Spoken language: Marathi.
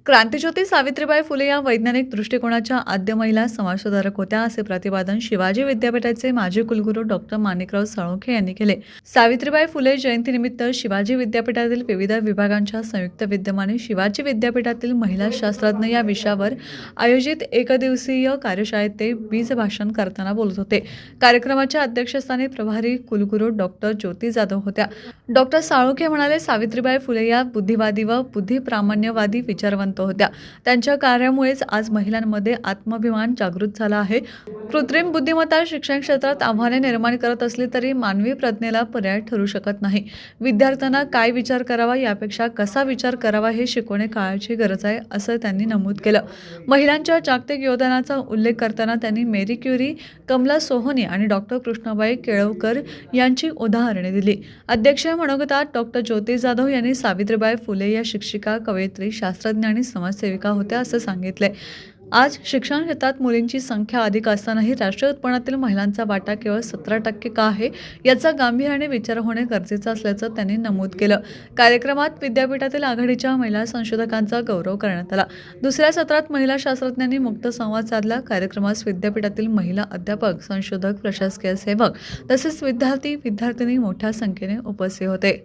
क्रांतीज्योती सावित्रीबाई फुले या वैज्ञानिक दृष्टिकोनाच्या आद्य महिला समाजसुधारक होत्या, असे प्रतिपादन शिवाजी विद्यापीठाचे माजी कुलगुरू डॉक्टर माणिकराव साळुंखे यांनी केले. सावित्रीबाई फुले जयंतीनिमित्त शिवाजी विद्यापीठातील विविध विभागांच्या संयुक्त विद्यमाने शिवाजी विद्यापीठातील महिला शास्त्रज्ञ या विषयावर आयोजित एकदिवसीय कार्यशाळेत ते बीजभाषण करताना बोलत होते. कार्यक्रमाच्या अध्यक्षस्थानी प्रभारी कुलगुरू डॉक्टर ज्योती जाधव होत्या. डॉक्टर साळुंखे म्हणाले, सावित्रीबाई फुले या बुद्धिवादी व बुद्धिप्रामाण्यवादी विचारवंत होत्या. त्यांच्या कार्यामुळेच आज महिलांमध्ये आत्माभिमान जागृत झाला आहे. कृत्रिम बुद्धिमत्ता शिक्षण क्षेत्रात आव्हाने निर्माण करत असली तरी मानवी प्रज्ञेला पर्याय ठरू शकत नाही. विद्यार्थ्यांना काय विचार करावा यापेक्षा कसा विचार करावा हे शिकवणे काळाची गरज आहे, असं त्यांनी नमूद केलं. महिलांच्या जागतिक योगदानाचा उल्लेख करताना त्यांनी मेरी क्युरी, कमला सोहोनी आणि डॉक्टर कृष्णाबाई केळवकर यांची उदाहरणे दिली. अध्यक्ष मनोगतात डॉक्टर ज्योती जाधव यांनी सावित्रीबाई फुले या शिक्षिका, कवयित्री, शास्त्रज्ञ आणि समाजसेविका होत्या, असं सांगितले. आज शिक्षण क्षेत्रात मुलींची संख्या अधिक असतानाही राष्ट्रीय उत्पन्नातील महिलांचा वाटा केवळ 17% का आहे, याचा गांभीर्याने विचार होणे गरजेचं असल्याचं त्यांनी नमूद केलं. कार्यक्रमात विद्यापीठातील आघाडीच्या महिला संशोधकांचा गौरव करण्यात आला. दुसऱ्या सत्रात महिला शास्त्रज्ञांनी मुक्त संवाद साधला. कार्यक्रमास विद्यापीठातील महिला अध्यापक, संशोधक, प्रशासकीय सेवक तसेच विद्यार्थी, विद्यार्थिनी मोठ्या संख्येने उपस्थित होते.